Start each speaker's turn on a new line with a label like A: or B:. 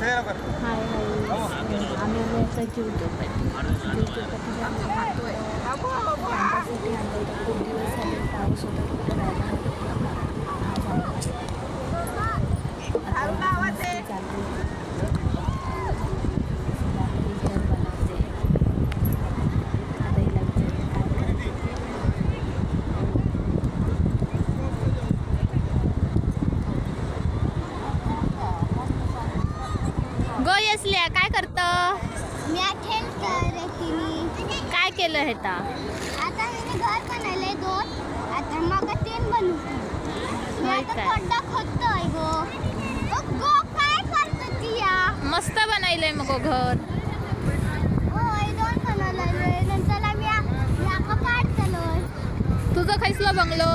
A: हाय आम्ही याचा जीवतोपर्यंत त्यांच्यासाठी आणलं होतं. खूप दिवस झाले पाऊस होता कुठं राहायला
B: गोयसल्या काय करतं? काय केलं हे ता?
C: आता मी घर बनवले 2, आता मग 3 बनवू. मी आता खड्डा खोदतोय गो. गो काय करते या?
B: मस्त बनायलंय मग घर.
C: होय 2 बनवले. नंतर आम्ही आका काढतलोय.
B: तुझं खैसलं बंगलो?